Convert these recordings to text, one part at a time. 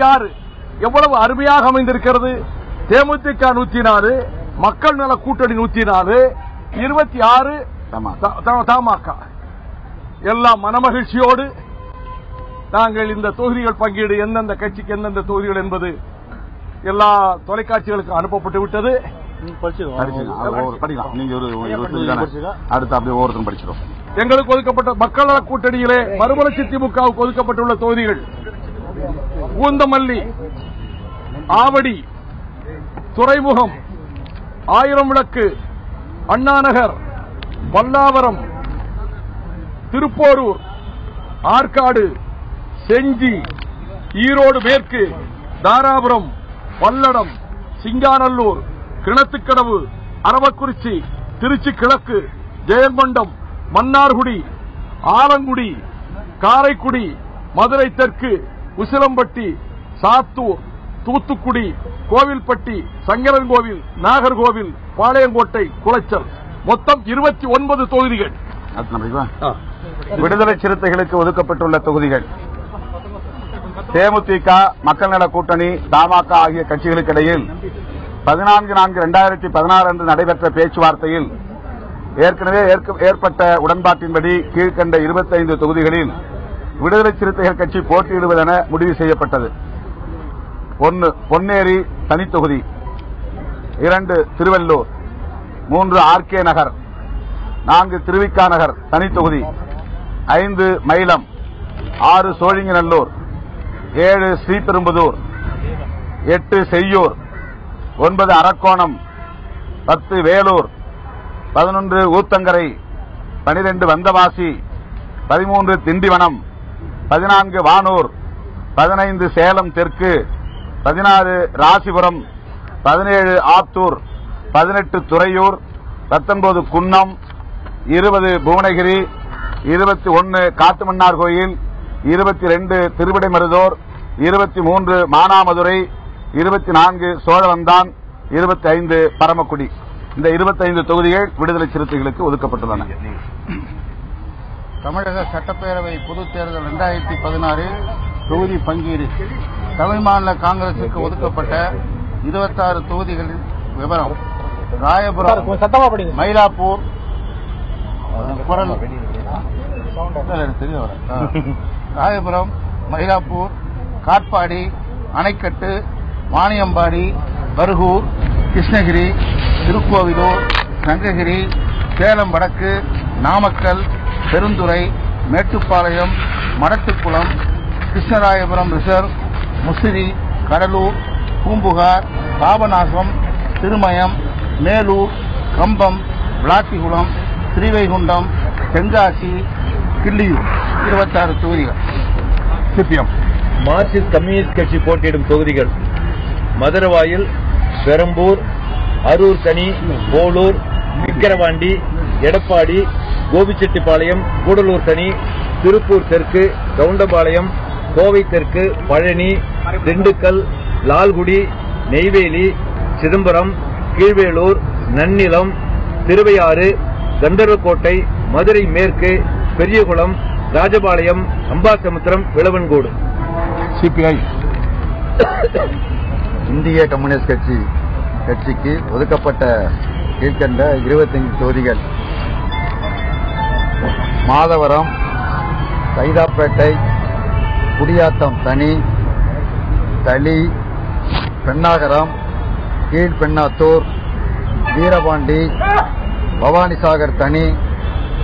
26 எவ்வளவு அருமையாக அமைந்திருக்கிறது. தேமுதிக 104, மக்கள் நல கூட்டணி 104, 26 தமாக. எல்லாம் மனமகிழ்ச்சியோடு நாங்கள் இந்த தொகுதிகள் பங்கீடு எந்தெந்த கட்சிக்கு எந்தெந்த தொகுதிகள் என்பது எல்லா தொலைக்காட்சிகளுக்கும் அனுப்பப்பட்டு விட்டது. எங்களுக்கு ஒதுக்கப்பட்ட மக்கள் நல கூட்டணியிலே மறுமலர்ச்சி திமுகவுக்கு ஒதுக்கப்பட்டுள்ள தொகுதிகள் பூந்தமல்லி, ஆவடி, துறைமுகம், ஆயிரம் விளக்கு, அண்ணாநகர், பல்லாவரம், திருப்போரூர், ஆற்காடு, செஞ்சி, ஈரோடு மேற்கு, தாராபுரம், பல்லடம், சிங்காநல்லூர், கிணத்துக்கடவு, அரவக்குறிச்சி, திருச்சி கிழக்கு, ஜெயங்கொண்டம், மன்னார்குடி, ஆலங்குடி, காரைக்குடி, மதுரை தெற்கு, உசிலம்பட்டி, சாத்தூர், தூத்துக்குடி, கோவில்பட்டி, சங்கரன்கோவில், நாகர்கோவில், பாளையங்கோட்டை, குளச்சல், மொத்தம் 29 தொகுதிகள். விடுதலை சிறுத்தைகளுக்கு ஒதுக்கப்பட்டுள்ள தொகுதிகள் தேமுதிக, மக்கள் நல கூட்டணி, தமாக ஆகிய கட்சிகளுக்கு இடையில் 14/4/2016 அன்று நடைபெற்ற பேச்சுவார்த்தையில் ஏற்கனவே ஏற்பட்ட உடன்பாட்டின்படி கீழ்கண்ட 25 தொகுதிகளில் விடுதலை சிறுத்தைகள் கட்சி போட்டியிடுவதென முடிவு செய்யப்பட்டது. 1 பொன்னேரி தனித்தொகுதி, 2 திருவள்ளூர், 3 ஆர்கே நகர், 4 திருவிக்கா நகர் தனித்தொகுதி, 5 மயிலம், 6 சோழிங்கநல்லூர், 7 ஸ்ரீபெரும்புதூர், 8 செய்யூர், 9 அரக்கோணம், 10 வேலூர், 11 ஊத்தங்கரை, 12 வந்தவாசி, 13 திண்டிவனம், 14 வானூர், 15 சேலம் தெற்கு, 16 ராசிபுரம், 17 ஆத்தூர், 18 துறையூர், 19 குன்னம், 20 புவனகிரி, 21 காட்டுமன்னார் கோயில், 22 திருவிடைமருதூர், 23 மானாமதுரை, 24 சோழவந்தான், 25 பரமக்குடி. இந்த 25 தொகுதிகள் விடுதலை சிறுத்தைகளுக்கு ஒதுக்கப்பட்டுள்ளன. தமிழக சட்டப்பேரவை பொதுத் தேர்தல் 2016 தொகுதி பங்கீடு. தமிழ் மாநில காங்கிரசுக்கு ஒதுக்கப்பட்ட 26 தொகுதிகளின் விவரம்: ராயபுரம், மயிலாப்பூர், ராயபுரம், மயிலாப்பூர், காட்பாடி, அணைக்கட்டு, வாணியம்பாடி, பர்கூர், கிருஷ்ணகிரி, திருக்கோவிலூர், சங்ககிரி, சேலம் வடக்கு, நாமக்கல், பெருந்துறை, மேட்டுப்பாளையம், மடத்துக்குளம், கிருஷ்ணராயபுரம் ரிசர்வ், முசிறி, கடலூர், பூம்புகார், பாபநாசம், திருமயம், மேலூர், கம்பம், விளாத்திகுளம், ஸ்ரீவைகுண்டம், தென்காசி, கிள்ளியூர். 26 தொகுதிகள். சிபிஎம் மார்க்சிஸ்ட் கம்யூனிஸ்ட் கட்சி போட்டியிடும் தொகுதிகள்: மதுரவாயில், பெரம்பூர், அரூர் தனி, போலூர், விக்கிரவாண்டி, எடப்பாடி, கோபிச்செட்டிப்பாளையம், கூடலூர் தனி, திருப்பூர் தெற்கு, கவுண்டபாளையம், கோவை தெற்கு, பழனி, திண்டுக்கல், லால்குடி, நெய்வேலி, சிதம்பரம், கீழ்வேளூர், நன்னிலம், திருவையாறு, கந்தர்வக்கோட்டை, மதுரை மேற்கு, பெரியகுளம், ராஜபாளையம், அம்பாசமுத்திரம், விளவன்கோடு. சிபிஐ இந்திய கம்யூனிஸ்ட் கட்சிக்கு ஒதுக்கப்பட்ட கீழ்கண்ட 25 தொகுதிகள்: மாதவரம், சைதாப்பேட்டை, குடியாத்தம் தனி, தளி, பெண்ணாகரம், கீழ்பெண்ணாத்தூர், வீரபாண்டி, பவானிசாகர் தனி,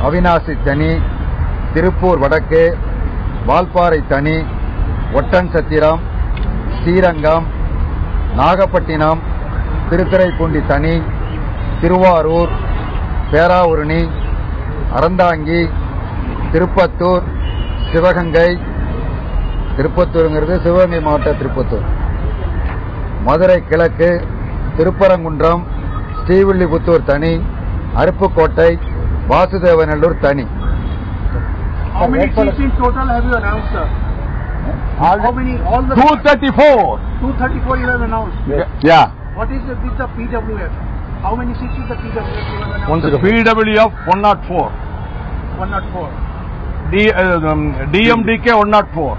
அவினாசி தனி, திருப்பூர் வடக்கு, வால்பாறை தனி, ஒட்டன்சத்திரம், ஸ்ரீரங்கம், நாகப்பட்டினம், திருத்துறைப்பூண்டி தனி, திருவாரூர், பேராவூரணி, அறந்தாங்கி, திருப்பத்தூர், சிவகங்கை, திருப்பத்தூருங்கிறது சிவகங்கை மாவட்ட திருப்பத்தூர், மதுரை கிழக்கு, திருப்பரங்குன்றம், ஸ்ரீவில்லிபுத்தூர் தனி, அருப்புக்கோட்டை, வாசுதேவநல்லூர் தனி. How many seats in total have you announced, sir? How many? All the 234. 234 you have announced. Yeah. What is with the PWF? How many seats is the PWF you have announced? The PWF 104. 104. DMDK 104.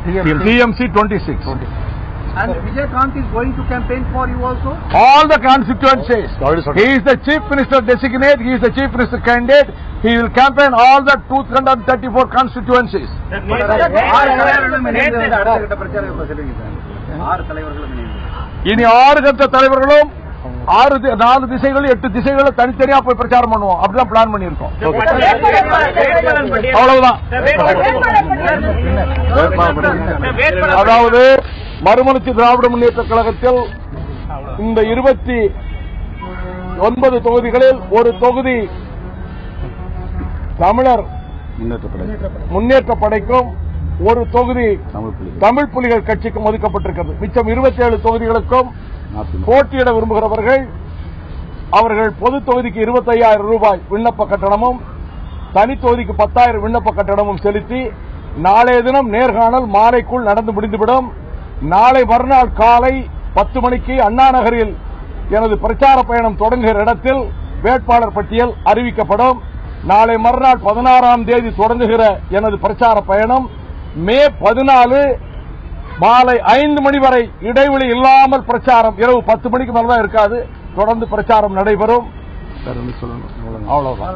TMC 26. And Vijaykanth is going to campaign for you also? All the constituencies. He is the chief minister designate. He is the chief minister candidate. He will campaign all the 234 constituencies. இனி 6 கட்ட தலைவர்களும் 4 திசைகள் 8 திசைகள் தனித்தனியா போய் பிரச்சாரம் பண்ணுவோம். அப்படிதான் பிளான் பண்ணியிருக்கோம். அவ்வளவுதான். அதாவது மறுமலர்ச்சி திராவிட முன்னேற்ற கழகத்தில் இந்த 29 தொகுதிகளில் ஒரு தொகுதி தமிழர் முன்னேற்ற படைக்கும், ஒரு தொகுதி தமிழ் புலிகள் கட்சிக்கும் ஒதுக்கப்பட்டிருக்கிறது. மிச்சம் 27 தொகுதிகளுக்கும் போட்டியிட விரும்புகிறவர்கள் அவர்கள் பொது தொகுதிக்கு 25,000 ரூபாய் விண்ணப்ப கட்டணமும் தனி தொகுதிக்கு 10,000 விண்ணப்ப கட்டணமும் செலுத்தி நாளைய தினம் நேர்காணல் மாலைக்குள் நடந்து முடிந்துவிடும். நாளை மறுநாள் காலை 10 மணிக்கு அண்ணா நகரில் எனது பிரச்சார பயணம் தொடங்குகிற இடத்தில் வேட்பாளர் பட்டியல் அறிவிக்கப்படும். நாளை மறுநாள் 16ஆம் தேதி தொடங்குகிற எனது பிரச்சார பயணம் மே 14 மாலை 5 மணி வரை இடைவெளி இல்லாமல் பிரச்சாரம், இரவு 10 மணிக்கு மேல்தான் இருக்காது, தொடர்ந்து பிரச்சாரம் நடைபெறும். அவ்வளவுதான்.